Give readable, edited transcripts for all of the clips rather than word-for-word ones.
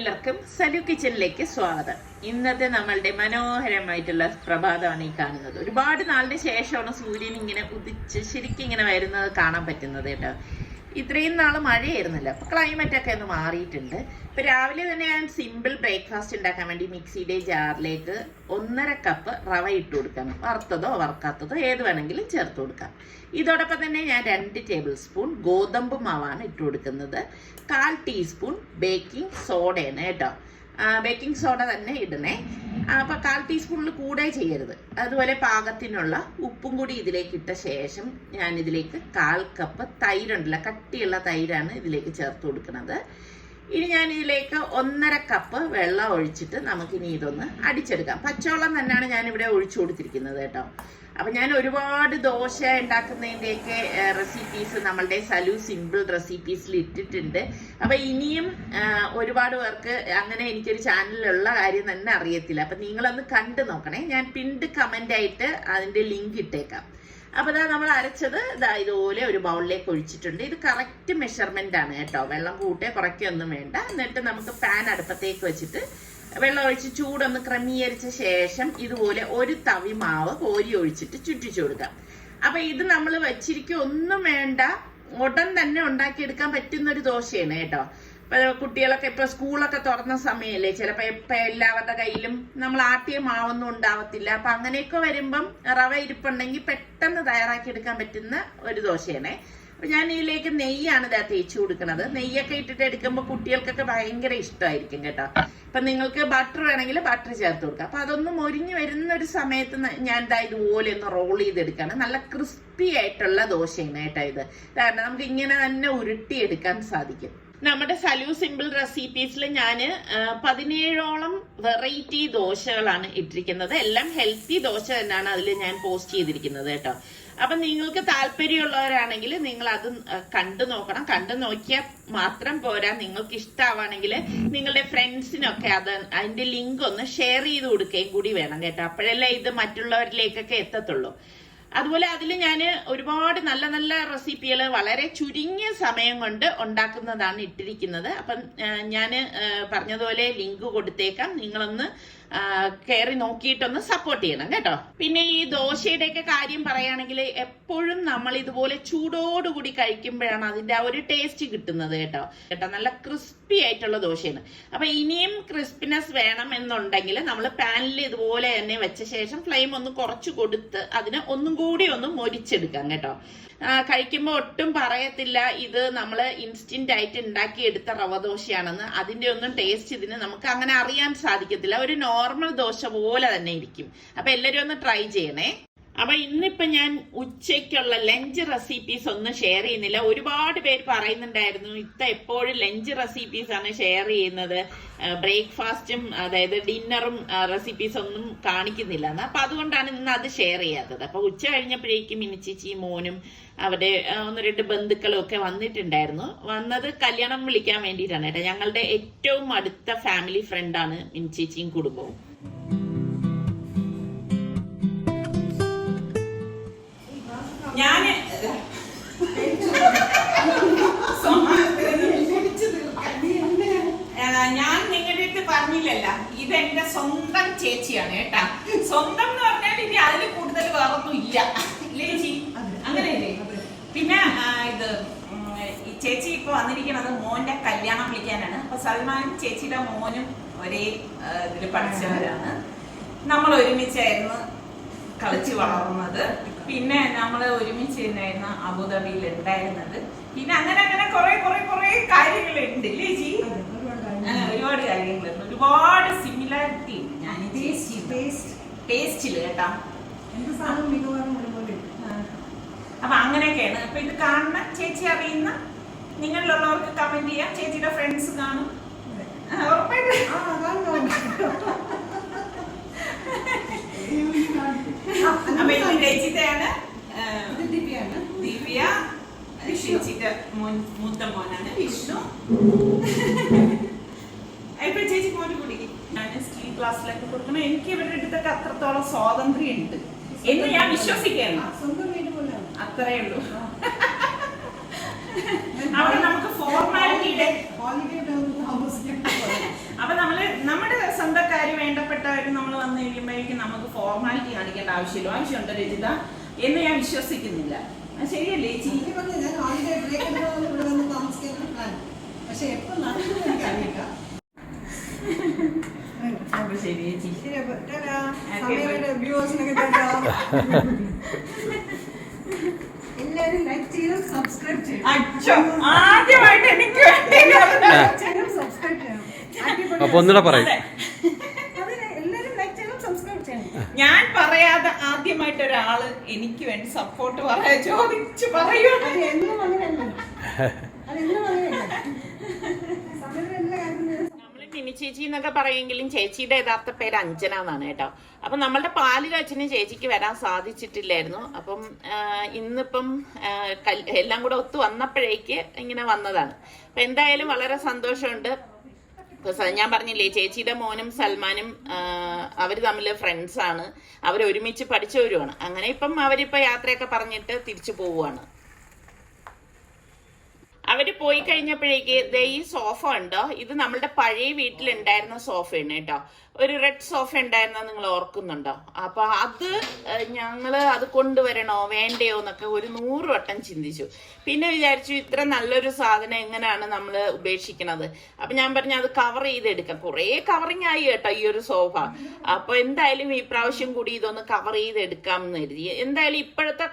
എല്ലാവർക്കും സലു കിച്ചനിലേക്ക് സ്വാഗതം. ഇന്നത്തെ നമ്മളുടെ മനോഹരമായിട്ടുള്ള പ്രഭാതമാണ് ഈ കാണുന്നത്. ഒരുപാട് നാളിന് ശേഷമാണ് സൂര്യൻ ഇങ്ങനെ ഉദിച്ച് ശരിക്കും ഇങ്ങനെ വരുന്നത് കാണാൻ പറ്റുന്നത് കേട്ടോ. ഇത്രയും നാൾ മഴയായിരുന്നില്ല, അപ്പോൾ ക്ലൈമറ്റൊക്കെ ഒന്ന് മാറിയിട്ടുണ്ട്. ഇപ്പോൾ രാവിലെ തന്നെ ഞാൻ സിമ്പിൾ ബ്രേക്ക്ഫാസ്റ്റ് ഉണ്ടാക്കാൻ വേണ്ടി മിക്സിയുടെ ജാറിലേക്ക് 1.5 കപ്പ് റവ ഇട്ട് കൊടുക്കാം. വറുത്തതോ വറുക്കാത്തതോ ഏത് വേണമെങ്കിലും ചേർത്ത് കൊടുക്കാം. ഇതോടൊപ്പം തന്നെ ഞാൻ 2 ടേബിൾ സ്പൂൺ ഗോതമ്പ് മാവാണ് ഇട്ട് കൊടുക്കുന്നത്. 1/4 ടീസ്പൂൺ ബേക്കിംഗ് സോഡയാണ് കേട്ടോ. ബേക്കിംഗ് സോഡ തന്നെ ഇടണേ. അപ്പോൾ 1/4 ടീസ്പൂണിൽ കൂടെ ചെയ്യരുത്. അതുപോലെ പാകത്തിനുള്ള ഉപ്പും കൂടി ഇതിലേക്ക് ഇട്ട ശേഷം ഞാൻ ഇതിലേക്ക് 1/4 കപ്പ് തൈരുണ്ടല്ലോ, കട്ടിയുള്ള തൈരാണ് ഇതിലേക്ക് ചേർത്ത് കൊടുക്കുന്നത്. ഇനി ഞാൻ ഇതിലേക്ക് 1.5 കപ്പ് വെള്ളം ഒഴിച്ചിട്ട് നമുക്കിനി ഇതൊന്ന് അടിച്ചെടുക്കാം. പച്ചവെള്ളം തന്നെയാണ് ഞാനിവിടെ ഒഴിച്ചു കൊടുത്തിരിക്കുന്നത് കേട്ടോ. അപ്പം ഞാൻ ഒരുപാട് ദോശ ഉണ്ടാക്കുന്നതിൻ്റെയൊക്കെ റെസിപ്പീസ് നമ്മളുടെ സലു സിമ്പിൾ റെസിപ്പീസിൽ ഇട്ടിട്ടുണ്ട്. അപ്പം ഇനിയും ഒരുപാട് പേർക്ക് അങ്ങനെ എനിക്കൊരു ചാനലിലുള്ള കാര്യം തന്നെ അറിയത്തില്ല. അപ്പം നിങ്ങളൊന്ന് കണ്ടു നോക്കണേ. ഞാൻ പിൻഡ് കമൻ്റായിട്ട് അതിൻ്റെ ലിങ്ക് ഇട്ടേക്കാം. അപ്പോൾ ഇതാ നമ്മൾ അരച്ചത് ഇതാ ഇതുപോലെ ഒരു ബൗളിലേക്ക് ഒഴിച്ചിട്ടുണ്ട്. ഇത് കറക്റ്റ് മെഷർമെൻ്റ് ആണ് കേട്ടോ. വെള്ളം കൂട്ടേ കുറയ്ക്കൊന്നും വേണ്ട. എന്നിട്ട് നമുക്ക് പാൻ അടുപ്പത്തേക്ക് വെച്ചിട്ട് വെള്ളം ഒഴിച്ച് ചൂടൊന്ന് ക്രമീകരിച്ച ശേഷം ഇതുപോലെ ഒരു തവി മാവ് കോരി ഒഴിച്ചിട്ട് ചുറ്റിച്ചു കൊടുക്കാം. അപ്പൊ ഇത് നമ്മൾ വെച്ചിരിക്കും ഒന്നും വേണ്ട, ഉടൻ തന്നെ ഉണ്ടാക്കിയെടുക്കാൻ പറ്റുന്ന ഒരു ദോശയാണ് കേട്ടോ. ഇപ്പൊ കുട്ടികളൊക്കെ ഇപ്പൊ സ്കൂളൊക്കെ തുറന്ന സമയമല്ലേ, ചിലപ്പോ ഇപ്പൊ എല്ലാവരുടെ കയ്യിലും നമ്മൾ ആട്ടിയ മാവൊന്നും ഉണ്ടാവത്തില്ല. അപ്പൊ അങ്ങനെയൊക്കെ വരുമ്പം റവ ഇരിപ്പുണ്ടെങ്കിൽ പെട്ടെന്ന് തയ്യാറാക്കി എടുക്കാൻ പറ്റുന്ന ഒരു ദോശയാണേ. അപ്പൊ ഞാൻ ഇതിലേക്ക് നെയ്യാണ് ഇതാ തേച്ച് കൊടുക്കുന്നത്. നെയ്യൊക്കെ ഇട്ടിട്ട് എടുക്കുമ്പോൾ കുട്ടികൾക്കൊക്കെ ഭയങ്കര ഇഷ്ടമായിരിക്കും കേട്ടോ. അപ്പൊ നിങ്ങൾക്ക് ബട്ടർ വേണമെങ്കിൽ ബട്ടർ ചേർത്ത് കൊടുക്കാം. അപ്പൊ അതൊന്ന് മൊരിഞ്ഞ് വരുന്ന ഒരു സമയത്ത് ഞാൻ ഇതാ ഇതുപോലെ ഒന്ന് റോൾ ചെയ്തെടുക്കാണ്. നല്ല ക്രിസ്പി ആയിട്ടുള്ള ദോശയാണ് കേട്ടോ ഇത്. കാരണം നമുക്ക് ഇങ്ങനെ തന്നെ ഉരുട്ടിയെടുക്കാൻ സാധിക്കും. നമ്മുടെ സലു സിമ്പിൾ റെസിപ്പീസിൽ ഞാൻ 17ഓളം വെറൈറ്റി ദോശകളാണ് ഇട്ടിരിക്കുന്നത്. എല്ലാം ഹെൽത്തി ദോശ തന്നെയാണ് അതിൽ ഞാൻ പോസ്റ്റ് ചെയ്തിരിക്കുന്നത് കേട്ടോ. അപ്പൊ നിങ്ങൾക്ക് താല്പര്യമുള്ളവരാണെങ്കിൽ നിങ്ങൾ അത് കണ്ടു നോക്കണം. കണ്ടു നോക്കിയാൽ മാത്രം പോരാ, നിങ്ങൾക്ക് ഇഷ്ടമാവാണെങ്കിൽ നിങ്ങളുടെ ഫ്രണ്ട്സിനൊക്കെ അതിന്റെ ലിങ്ക് ഒന്ന് ഷെയർ ചെയ്ത് കൊടുക്കുകയും കൂടി വേണം കേട്ടോ. അപ്പോഴല്ലേ ഇത് മറ്റുള്ളവരിലേക്കൊക്കെ എത്തത്തുള്ളൂ. അതുപോലെ അതിൽ ഞാൻ ഒരുപാട് നല്ല നല്ല റെസിപ്പികൾ വളരെ ചുരുങ്ങിയ സമയം കൊണ്ട് ഉണ്ടാക്കുന്നതാണ് ഇട്ടിരിക്കുന്നത്. അപ്പം ഞാൻ പറഞ്ഞതുപോലെ ലിങ്ക് കൊടുത്തേക്കാം. നിങ്ങളൊന്ന് കയറി നോക്കിയിട്ടൊന്ന് സപ്പോർട്ട് ചെയ്യണം കേട്ടോ. പിന്നെ ഈ ദോശയുടെയൊക്കെ കാര്യം പറയുകയാണെങ്കിൽ എപ്പോഴും നമ്മൾ ഇതുപോലെ ചൂടോടുകൂടി കഴിക്കുമ്പോഴാണ് അതിന്റെ ആ ഒരു ടേസ്റ്റ് കിട്ടുന്നത് കേട്ടോ. നല്ല ക്രിസ്പി ആയിട്ടുള്ള ദോശയാണ്. അപ്പൊ ഇനിയും ക്രിസ്പിനെസ് വേണം എന്നുണ്ടെങ്കിൽ നമ്മൾ പാനിൽ ഇതുപോലെ തന്നെ വെച്ച ശേഷം ഫ്ലെയിം ഒന്ന് കുറച്ച് കൊടുത്ത് അതിനെ ഒന്നും കൂടി ഒന്ന് മൊരിച്ചെടുക്കാം കേട്ടോ. കഴിക്കുമ്പോൾ ഒട്ടും പറയത്തില്ല ഇത് നമ്മൾ ഇൻസ്റ്റന്റ് ആയിട്ട് ഉണ്ടാക്കിയെടുത്ത റവ ദോശയാണെന്ന്. അതിന്റെ ഒന്നും ടേസ്റ്റ് ഇതിന് നമുക്ക് അങ്ങനെ അറിയാൻ സാധിക്കത്തില്ല. ഒരു നോർമൽ ദോശ പോലെ തന്നെ ഇരിക്കും. അപ്പൊ എല്ലാവരും ഒന്ന് ട്രൈ ചെയ്യണേ. അപ്പൊ ഇന്നിപ്പോ ഞാൻ ഉച്ചയ്ക്കുള്ള ലഞ്ച് റെസിപ്പീസ് ഒന്നും ഷെയർ ചെയ്യുന്നില്ല. ഒരുപാട് പേര് പറയുന്നുണ്ടായിരുന്നു എപ്പോഴും ലഞ്ച് റെസിപ്പീസ് ആണ് ഷെയർ ചെയ്യുന്നത്, ബ്രേക്ക്ഫാസ്റ്റും അതായത് ഡിന്നറും റെസിപ്പീസ് ഒന്നും കാണിക്കുന്നില്ല എന്ന്. അപ്പൊ അതുകൊണ്ടാണ് ഇന്ന് അത് ഷെയർ ചെയ്യാത്തത്. അപ്പൊ ഉച്ച കഴിഞ്ഞപ്പോഴേക്കും മിനിച്ചേച്ചി മോനും അവരുടെ 1-2 ബന്ധുക്കളും ഒക്കെ വന്നിട്ടുണ്ടായിരുന്നു. വന്നത് കല്യാണം വിളിക്കാൻ വേണ്ടിയിട്ടാണ് കേട്ടോ. ഞങ്ങളുടെ ഏറ്റവും അടുത്ത ഫാമിലി ഫ്രണ്ടാണ് മിനിച്ചേച്ചിയും കുടുംബവും. ഞാൻ നിങ്ങളുടെ അടുത്ത് പറഞ്ഞില്ലല്ല, ഇതെന്റെ സ്വന്തം ചേച്ചിയാണ് കേട്ടാ. സ്വന്തം എന്ന് പറഞ്ഞാൽ ഇനി അതിൽ കൂടുതൽ വേറൊന്നും ഇല്ല, ഇല്ലേ ചേച്ചി? അങ്ങനെയല്ലേ? പിന്നെ ഇത് ഈ ചേച്ചി ഇപ്പൊ വന്നിരിക്കുന്നത് മോന്റെ കല്യാണം വിളിക്കാനാണ്. അപ്പൊ സൽമാൻ ചേച്ചിയുടെ മോനും ഒരേ ഇതിൽ പഠിച്ചവരാണ്. നമ്മൾ ഒരുമിച്ചായിരുന്നു കളിച്ച് വളർന്നത്. പിന്നെ നമ്മൾ ഒരുമിച്ച് തന്നെയായിരുന്നു അബുദാബിയിൽ ഉണ്ടായിരുന്നത്. പിന്നെ അങ്ങനെ അങ്ങനെ കുറെ കാര്യങ്ങളുണ്ട് ഇല്ലേ ചേച്ചി? ഒരുപാട് കാര്യങ്ങളുണ്ട്, ഒരുപാട് സിമിലാരിറ്റി ഉണ്ട്. ഞാൻ ടേസ്റ്റില് കേട്ടാ. അപ്പൊ അങ്ങനെയൊക്കെയാണ്. അപ്പൊ ഇത് കാണുന്ന ചേച്ചി അറിയുന്ന നിങ്ങളിലുള്ളവർക്ക് കമന്റ് ചെയ്യാം. ചേച്ചിയുടെ ഫ്രണ്ട്സ് കാണും ഉറപ്പായിട്ട്. അപ്പൊ ഇത് ചേച്ചിയാണ്, ദിവ്യ ചേച്ചിയുടെ മൂത്ത മോനാണ് വിഷ്ണു. ഇപ്പൊ ചേച്ചി മോന് കുടിക്കും. ഞാൻ സ്റ്റീൽ ക്ലാസ്സിലൊക്കെ കൊടുക്കണം. എനിക്ക് ഇവരുടെ അടുത്തൊക്കെ അത്രത്തോളം സ്വാതന്ത്ര്യം ഉണ്ട് എന്ന് ഞാൻ വിശ്വസിക്കുകയാണ്. അത്രേ ഉള്ളൂ. അവിടെ നമുക്ക് ഫോർമാലിറ്റിയുടെ അപ്പൊ നമ്മുടെ സ്വന്തക്കാര് വേണ്ടപ്പെട്ടവര് നമ്മൾ വന്നു കഴിയുമ്പോഴേക്കും നമുക്ക് ഫോർമാലിറ്റി കാണിക്കേണ്ട ആവശ്യമുണ്ടോ രജിത എന്ന് ഞാൻ വിശ്വസിക്കുന്നില്ല. ശരിയല്ലേ ചേച്ചി? പക്ഷെ എപ്പോ എനിക്കറിയില്ല. അപ്പൊ ശരി ചേച്ചി. എല്ലാവരും ലൈക്ക് ചെയ്യണം, സബ്സ്ക്രൈബ് ചെയ്യണം. ആദ്യമായിട്ട് എനിക്ക് സബ്സ്ക്രൈബ് ചെയ്യണം. അപ്പൊ ഒന്നുകൂടെ പറയും. ഞാൻ പറയാതെ ആദ്യമായിട്ട് ഒരാള് എനിക്ക് വേണ്ടി സപ്പോർട്ട് ചോദിച്ചു പറയൂ. മിനി ചേച്ചി എന്നൊക്കെ പറയുമെങ്കിലും ചേച്ചിയുടെ യഥാർത്ഥ പേര് അഞ്ജന എന്നാണ് കേട്ടോ. അപ്പം നമ്മളുടെ പാല് കാച്ചിന് ചേച്ചിക്ക് വരാൻ സാധിച്ചിട്ടില്ലായിരുന്നു. അപ്പം ഇന്നിപ്പം എല്ലാം കൂടെ ഒത്തു വന്നപ്പോഴേക്ക് ഇങ്ങനെ വന്നതാണ്. അപ്പം എന്തായാലും വളരെ സന്തോഷമുണ്ട്. ഞാൻ പറഞ്ഞില്ലേ, ചേച്ചിയുടെ മോനും സൽമാനും അവർ തമ്മിൽ ഫ്രണ്ട്സാണ്. അവരൊരുമിച്ച് പഠിച്ചവരുമാണ്. അങ്ങനെ ഇപ്പം അവരിപ്പോൾ യാത്രയൊക്കെ പറഞ്ഞിട്ട് തിരിച്ചു പോവുകയാണ്. അവര് പോയി കഴിഞ്ഞപ്പോഴേക്ക് ഈ സോഫ ഉണ്ടോ, ഇത് നമ്മളുടെ പഴയ വീട്ടിലുണ്ടായിരുന്ന സോഫയാണ് കേട്ടോ. ഒരു റെഡ് സോഫ ഉണ്ടായിരുന്ന നിങ്ങൾ ഓർക്കുന്നുണ്ടോ? അപ്പൊ അത് ഞങ്ങള് അത് കൊണ്ടുവരണോ വേണ്ടയോ എന്നൊക്കെ ഒരു 100 വട്ടം ചിന്തിച്ചു. പിന്നെ വിചാരിച്ചു ഇത്ര നല്ലൊരു സാധനം എങ്ങനെയാണ് നമ്മൾ ഉപേക്ഷിക്കണത്. അപ്പൊ ഞാൻ പറഞ്ഞു അത് കവർ ചെയ്തെടുക്കാം. കുറെ കവറിങ് ആയി കേട്ടോ ഈ ഒരു സോഫ. അപ്പൊ എന്തായാലും ഈ പ്രാവശ്യം കൂടി ഇതൊന്ന് കവർ ചെയ്തെടുക്കാം എന്ന് കരുതി. എന്തായാലും ഇപ്പോഴത്തെ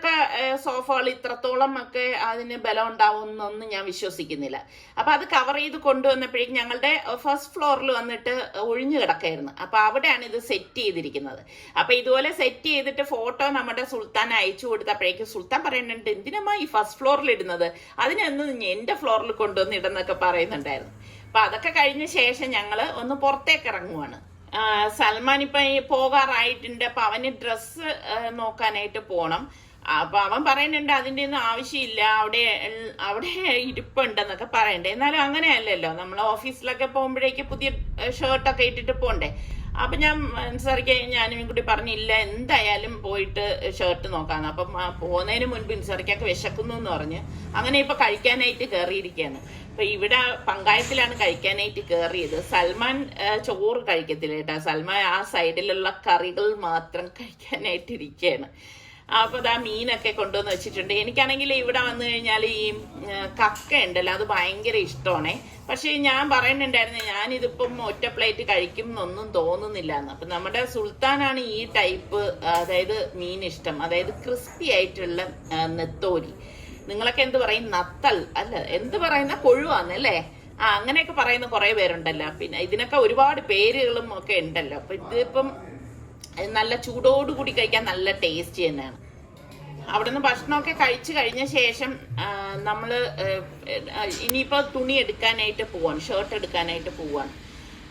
സോഫകൾ ഇത്രത്തോളം ഒക്കെ അതിന് ബലം ഉണ്ടാവുമെന്നൊന്നും ഞാൻ വിശ്വസിക്കുന്നില്ല. അപ്പൊ അത് കവർ ചെയ്ത് കൊണ്ടുവന്നപ്പോഴേക്കും ഞങ്ങളുടെ ഫസ്റ്റ് ഫ്ലോറിൽ വന്നിട്ട് ഒഴിഞ്ഞു കിടക്കായിരുന്നു. അപ്പൊ അവിടെയാണ് ഇത് സെറ്റ് ചെയ്തിരിക്കുന്നത്. അപ്പൊ ഇതുപോലെ സെറ്റ് ചെയ്തിട്ട് ഫോട്ടോ നമ്മുടെ സുൽത്താൻ അയച്ചു കൊടുത്തപ്പോഴേക്കും സുൽത്താൻ പറയുന്നുണ്ട്, എന്തിനമ്മ ഈ ഫസ്റ്റ് ഫ്ലോറിൽ ഇടുന്നത്, അതിനൊന്ന് എന്റെ ഫ്ലോറിൽ കൊണ്ടുവന്ന് ഇടുന്നൊക്കെ പറയുന്നുണ്ടായിരുന്നു. അപ്പൊ അതൊക്കെ കഴിഞ്ഞ ശേഷം ഞങ്ങള് ഒന്ന് പുറത്തേക്ക് ഇറങ്ങുവാണ്. സൽമാൻ ഇപ്പൊ പോകാറായിട്ടുണ്ട്. അപ്പൊ അവന് ഡ്രസ്സ് നോക്കാനായിട്ട് പോണം. അപ്പൊ അവൻ പറയുന്നുണ്ട് അതിന്റെ ഒന്നും ആവശ്യമില്ല, അവിടെ ഇരിപ്പുണ്ടെന്നൊക്കെ പറയണ്ടേ. എന്നാലും അങ്ങനെയല്ലല്ലോ, നമ്മൾ ഓഫീസിലൊക്കെ പോകുമ്പോഴേക്ക് പുതിയ ഷർട്ടൊക്കെ ഇട്ടിട്ട് പോണ്ടേ. അപ്പൊ ഞാനും കൂടി പറഞ്ഞില്ല, എന്തായാലും പോയിട്ട് ഷർട്ട് നോക്കാന്ന്. അപ്പം പോകുന്നതിന് മുൻപ് ഇൻസറിക്കൊക്കെ വിശക്കുന്നു എന്ന് പറഞ്ഞ് അങ്ങനെ ഇപ്പൊ കഴിക്കാനായിട്ട് കയറിയിരിക്കുകയാണ്. അപ്പൊ ഇവിടെ പങ്കായത്തിലാണ് കഴിക്കാനായിട്ട് കയറിയത്. സൽമാൻ ചോറ് കഴിക്കത്തില്ല കേട്ടോ. സൽമാൻ ആ സൈഡിലുള്ള കറികൾ മാത്രം കഴിക്കാനായിട്ട് ഇരിക്കുകയാണ്. അപ്പൊ അതാ മീനൊക്കെ കൊണ്ടുവന്ന് വെച്ചിട്ടുണ്ട്. എനിക്കാണെങ്കിൽ ഇവിടെ വന്നു കഴിഞ്ഞാൽ ഈ കക്ക ഉണ്ടല്ലോ, അത് ഭയങ്കര ഇഷ്ടമാണേ. പക്ഷെ ഞാൻ പറയുന്നുണ്ടായിരുന്നു ഞാനിതിപ്പം ഒറ്റ പ്ലേറ്റ് കഴിക്കും എന്നൊന്നും തോന്നുന്നില്ല എന്ന്. അപ്പൊ നമ്മുടെ സുൽത്താനാണ് ഈ ടൈപ്പ്, അതായത് മീൻ ഇഷ്ടം, അതായത് ക്രിസ്പി ആയിട്ടുള്ള നെത്തോലി. നിങ്ങളൊക്കെ എന്ത് പറയും, നത്തൽ അല്ല, എന്ത് പറയുന്ന കൊഴുവാന്നല്ലേ? അങ്ങനെയൊക്കെ പറയുന്ന കുറെ പേരുണ്ടല്ലോ. പിന്നെ ഇതിനൊക്കെ ഒരുപാട് പേരുകളും ഒക്കെ ഉണ്ടല്ലോ. അപ്പൊ ഇതിപ്പം നല്ല ചൂടോടുകൂടി കഴിക്കാൻ നല്ല ടേസ്റ്റ് തന്നെയാണ്. അവിടുന്ന് ഭക്ഷണമൊക്കെ കഴിച്ചു കഴിഞ്ഞ ശേഷം നമ്മള് ഇനിയിപ്പോ തുണി എടുക്കാനായിട്ട് പോവാണ്, ഷർട്ട് എടുക്കാനായിട്ട് പോവാണ്.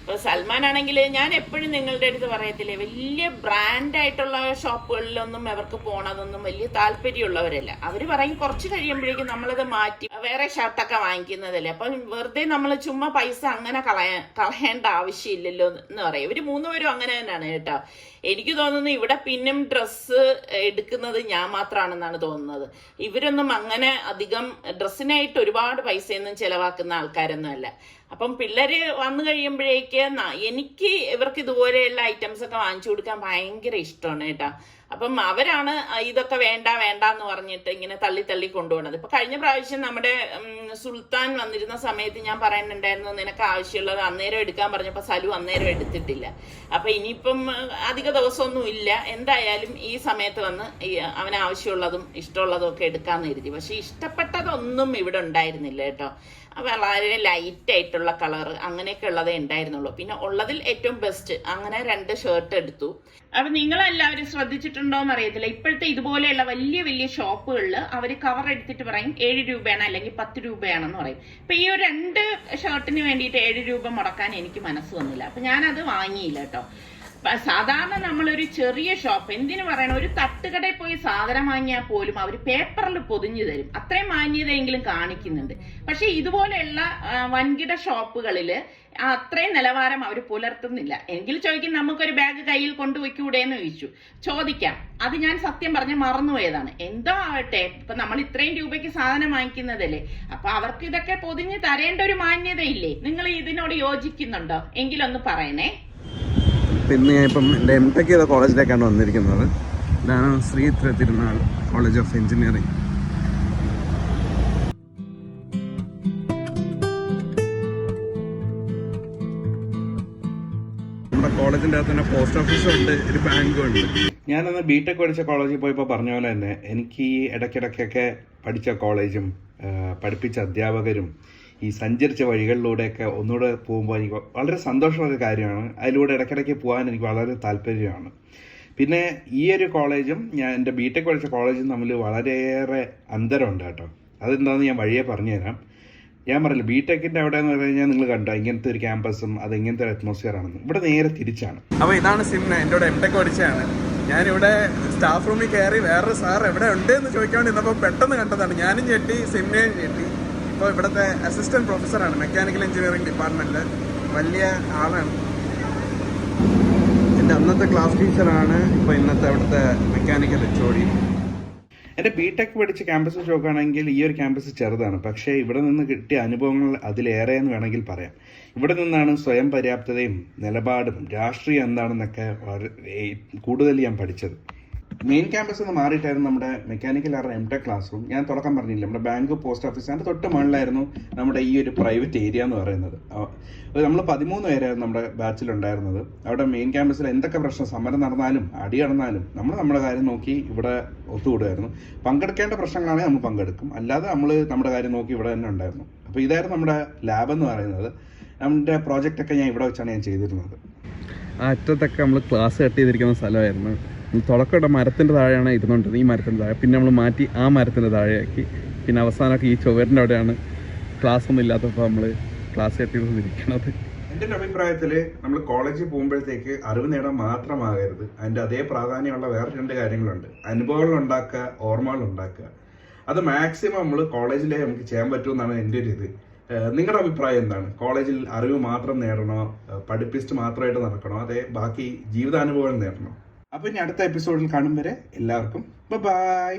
അപ്പൊ സൽമാൻ ആണെങ്കിൽ ഞാൻ എപ്പോഴും നിങ്ങളുടെ അടുത്ത് പറയത്തില്ലേ, വലിയ ബ്രാൻഡായിട്ടുള്ള ഷോപ്പുകളിലൊന്നും അവർക്ക് പോണതൊന്നും വലിയ താല്പര്യമുള്ളവരല്ല. അവര് പറയും കുറച്ച് കഴിയുമ്പോഴേക്കും നമ്മളത് മാറ്റി വേറെ ഷർട്ടൊക്കെ വാങ്ങിക്കുന്നതല്ലേ, അപ്പൊ വെറുതെ നമ്മൾ ചുമ്മാ പൈസ അങ്ങനെ കളയേണ്ട ആവശ്യമില്ലല്ലോ എന്ന് പറയും. ഇവര് 3 പേരും അങ്ങനെ തന്നെയാണ് കേട്ടോ. എനിക്ക് തോന്നുന്നു ഇവിടെ പിന്നും ഡ്രസ്സ് എടുക്കുന്നത് ഞാൻ മാത്രമാണെന്നാണ് തോന്നുന്നത്. ഇവരൊന്നും അങ്ങനെ അധികം ഡ്രസ്സിനായിട്ട് ഒരുപാട് പൈസയൊന്നും ചെലവാക്കുന്ന ആൾക്കാരൊന്നും അല്ല. അപ്പം പിള്ളേര് വന്നു കഴിയുമ്പോഴേക്ക് എനിക്ക് ഇവർക്ക് ഇതുപോലെയുള്ള ഐറ്റംസ് ഒക്കെ വാങ്ങിച്ചു കൊടുക്കാൻ ഭയങ്കര ഇഷ്ടമാണ് കേട്ടോ. അപ്പം അവരാണ് ഇതൊക്കെ വേണ്ട എന്ന് പറഞ്ഞിട്ട് ഇങ്ങനെ തള്ളി കൊണ്ടുപോകുന്നത്. ഇപ്പൊ കഴിഞ്ഞ പ്രാവശ്യം നമ്മുടെ സുൽത്താൻ വന്നിരുന്ന സമയത്ത് ഞാൻ പറയുന്നുണ്ടായിരുന്നു നിനക്ക് ആവശ്യമുള്ളത് അന്നേരം എടുക്കാൻ പറഞ്ഞപ്പോ സലു അന്നേരം എടുത്തിട്ടില്ല. അപ്പൊ ഇനിയിപ്പം അധിക ദിവസമൊന്നും ഇല്ല, എന്തായാലും ഈ സമയത്ത് വന്ന് അവന് ആവശ്യമുള്ളതും ഇഷ്ടമുള്ളതും ഒക്കെ എടുക്കാന്ന് കരുതി. പക്ഷെ ഇഷ്ടപ്പെട്ടതൊന്നും ഇവിടെ ഉണ്ടായിരുന്നില്ല കേട്ടോ. വളരെ ലൈറ്റ് ആയിട്ടുള്ള കളർ അങ്ങനെയൊക്കെ ഉള്ളതേ ഉണ്ടായിരുന്നുള്ളൂ. പിന്നെ ഉള്ളതിൽ ഏറ്റവും ബെസ്റ്റ് അങ്ങനെ 2 ഷർട്ട് എടുത്തു. അപ്പൊ നിങ്ങളെല്ലാവരും ശ്രദ്ധിച്ചിട്ടുണ്ടോന്ന് അറിയത്തില്ല, ഇപ്പോഴത്തെ ഇതുപോലെയുള്ള വലിയ ഷോപ്പുകളിൽ അവർ കവർ എടുത്തിട്ട് പറയും 7 രൂപയാണ് അല്ലെങ്കിൽ 10 രൂപയാണെന്ന് പറയും. അപ്പൊ ഈ ഒരു 2 ഷർട്ടിന് വേണ്ടിയിട്ട് 7 രൂപ മുടക്കാൻ എനിക്ക് മനസ്സ് വന്നില്ല. അപ്പൊ ഞാനത് വാങ്ങിയില്ല കേട്ടോ. സാധാരണ നമ്മളൊരു ചെറിയ ഷോപ്പ്, എന്തിനു പറയണം, ഒരു തട്ടുകടയിൽ പോയി സാധനം വാങ്ങിയാൽ പോലും അവർ പേപ്പറിൽ പൊതിഞ്ഞു തരും. അത്രയും മാന്യതയെങ്കിലും കാണിക്കുന്നുണ്ട്. പക്ഷെ ഇതുപോലെയുള്ള വൻകിട ഷോപ്പുകളിൽ അത്രയും നിലവാരം അവർ പുലർത്തുന്നില്ല. എങ്കിൽ ചോദിക്കും, നമുക്കൊരു ബാഗ് കയ്യിൽ കൊണ്ടുപോയിക്കൂടെന്ന് ചോദിച്ചു. ചോദിക്കാം, അത് ഞാൻ സത്യം പറഞ്ഞ് മറന്നുപോയതാണ്. എന്തോ ആവട്ടെ, ഇപ്പൊ നമ്മൾ ഇത്രയും രൂപയ്ക്ക് സാധനം വാങ്ങിക്കുന്നതല്ലേ, അപ്പൊ അവർക്ക് ഇതൊക്കെ പൊതിഞ്ഞ് തരേണ്ട ഒരു മാന്യതയില്ലേ? നിങ്ങൾ ഇതിനോട് യോജിക്കുന്നുണ്ടോ? എങ്കിലൊന്ന് പറയണേ. പിന്നെ ഞാൻ ഇപ്പം എൻ്റെ M.Tech ചെയ്ത കോളേജിലേക്കാണ് വന്നിരിക്കുന്നത്. ഇതാണ് ശ്രീ തിരുനാൾ കോളേജ് ഓഫ് എഞ്ചിനീയറിംഗ്. നമ്മുടെ കോളേജിൻ്റെ അകത്ത് തന്നെ പോസ്റ്റ് ഓഫീസും ഉണ്ട്, ഒരു ബാങ്കും ഉണ്ട്. ഞാനന്ന് B.Tech പഠിച്ച കോളേജിൽ പോയപ്പോൾ പറഞ്ഞ പോലെ തന്നെ എനിക്ക് ഈ ഇടയ്ക്കിടയ്ക്കൊക്കെ പഠിച്ച കോളേജും പഠിപ്പിച്ച അധ്യാപകരും ഈ സഞ്ചരിച്ച വഴികളിലൂടെയൊക്കെ ഒന്നുകൂടെ പോകുമ്പോൾ എനിക്ക് വളരെ സന്തോഷമുള്ള കാര്യമാണ്. അതിലൂടെ ഇടയ്ക്കിടയ്ക്ക് പോകാൻ എനിക്ക് വളരെ താല്പര്യമാണ്. പിന്നെ ഈ ഒരു കോളേജും ഞാൻ എൻ്റെ B.Tech പഠിച്ച കോളേജും തമ്മിൽ വളരെയേറെ അന്തരമുണ്ട് കേട്ടോ. അതെന്താണെന്ന് ഞാൻ വഴിയെ പറഞ്ഞുതരാം. ഞാൻ പറഞ്ഞില്ല, B.Techൻ്റെ അവിടെ എന്ന് പറഞ്ഞു കഴിഞ്ഞാൽ നിങ്ങൾ കണ്ടോ ഇങ്ങനത്തെ ഒരു ക്യാമ്പസും അത് ഇങ്ങനത്തെ ഒരു അറ്റ്മോസ്ഫിയർ ആണെന്ന്. ഇവിടെ നേരെ തിരിച്ചാണ്. അപ്പോൾ ഇതാണ് സിംന, എൻ്റെ കൂടെ M.Tech പഠിച്ചതാണ്. ഞാനിവിടെ സ്റ്റാഫ് റൂമിൽ കയറി വേറൊരു സാർ എവിടെ ഉണ്ട് എന്ന് ചോദിക്കാൻ ഇന്നപ്പോൾ പെട്ടെന്ന് കണ്ടതാണ്. ഞാനും ഞെട്ടി, സിംനയും ഞെട്ടി. ഇപ്പോൾ ഇവിടുത്തെ അസിസ്റ്റന്റ് പ്രൊഫസറാണ് മെക്കാനിക്കൽ എഞ്ചിനീയറിംഗ് ഡിപ്പാർട്ട്മെന്റിൽ. വലിയ ആളാണ്. എൻ്റെ അന്നത്തെ ക്ലാസ് ടീച്ചറാണ് ഇപ്പോൾ ഇന്നത്തെ അവിടുത്തെ മെക്കാനിക്കൽ HOD. എൻ്റെ B.Tech പഠിച്ച ക്യാമ്പസ് നോക്കുകയാണെങ്കിൽ ഈ ഒരു ക്യാമ്പസ് ചെറുതാണ്. പക്ഷേ ഇവിടെ നിന്ന് കിട്ടിയ അനുഭവങ്ങൾ അതിലേറെ എന്ന് വേണമെങ്കിൽ പറയാം. ഇവിടെ നിന്നാണ് സ്വയം പര്യാപ്തതയും നിലപാടും രാഷ്ട്രീയം എന്താണെന്നൊക്കെ കൂടുതൽ ഞാൻ പഠിച്ചത്. മെയിൻ ക്യാമ്പസ് നിന്ന് മാറിയിട്ടായിരുന്നു നമ്മുടെ മെക്കാനിക്കൽ M.Tech ക്ലാസ് റൂം. ഞാൻ തുടക്കം പറഞ്ഞില്ല, നമ്മുടെ ബാങ്ക് പോസ്റ്റ് ഓഫീസ് അതിൻ്റെ തൊട്ട് മുകളിലായിരുന്നു നമ്മുടെ ഈ ഒരു പ്രൈവറ്റ് ഏരിയ എന്ന് പറയുന്നത്. നമ്മൾ 13 പേരായിരുന്നു നമ്മുടെ ബാച്ചിലുണ്ടായിരുന്നത്. അവിടെ മെയിൻ ക്യാമ്പസിൽ എന്തൊക്കെ പ്രശ്നം, സമരം നടന്നാലും അടി നടന്നാലും നമ്മൾ നമ്മുടെ കാര്യം നോക്കി ഇവിടെ ഒത്തുകൂടുമായിരുന്നു. പങ്കെടുക്കേണ്ട പ്രശ്നങ്ങളാണെങ്കിൽ നമ്മൾ പങ്കെടുക്കും, അല്ലാതെ നമ്മൾ നമ്മുടെ കാര്യം നോക്കി ഇവിടെ തന്നെ ഉണ്ടായിരുന്നു. അപ്പോൾ ഇതായിരുന്നു നമ്മുടെ ലാബ് എന്ന് പറയുന്നത്. നമ്മുടെ പ്രോജക്റ്റൊക്കെ ഞാൻ ഇവിടെ വെച്ചാണ് ഞാൻ ചെയ്തിരുന്നത്. ആ അറ്റത്തൊക്കെ നമ്മൾ ക്ലാസ് കട്ട് ചെയ്തിരിക്കുന്ന സ്ഥലമായിരുന്നു. തുടക്കയുടെ മരത്തിൻ്റെ താഴെയാണ് ഇരുന്നുകൊണ്ടിരുന്നത്, ഈ മരത്തിൻ്റെ താഴെ. പിന്നെ നമ്മൾ മാറ്റി ആ മരത്തിൻ്റെ താഴെയാക്കി. പിന്നെ അവസാനമൊക്കെ ഈ ചുവരിൻ്റെ അവിടെയാണ് ക്ലാസ് ഒന്നും ഇല്ലാത്തപ്പോൾ നമ്മൾ ക്ലാസ് കട്ട് ചെയ്തിരിക്കുന്നത്. എൻ്റെ ഒരു അഭിപ്രായത്തിൽ നമ്മൾ കോളേജിൽ പോകുമ്പോഴത്തേക്ക് അറിവ് നേടാൻ മാത്രമാകരുത്, അതിൻ്റെ അതേ പ്രാധാന്യമുള്ള വേറെ 2 കാര്യങ്ങളുണ്ട്. അനുഭവങ്ങൾ ഉണ്ടാക്കുക, ഓർമ്മകൾ ഉണ്ടാക്കുക. അത് മാക്സിമം നമ്മൾ കോളേജിലേ നമുക്ക് ചെയ്യാൻ പറ്റുമെന്നാണ് എൻ്റെ ഒരു ഇത്. നിങ്ങളുടെ അഭിപ്രായം എന്താണ്? കോളേജിൽ അറിവ് മാത്രം നേടണോ, പഠിപ്പിസ്റ്റ് മാത്രമായിട്ട് നടക്കണോ, അതേ ബാക്കി ജീവിതാനുഭവങ്ങൾ നേടണോ? അപ്പോൾ ഇനി അടുത്ത എപ്പിസോഡിൽ കാണും വരെ എല്ലാവർക്കും ബൈ.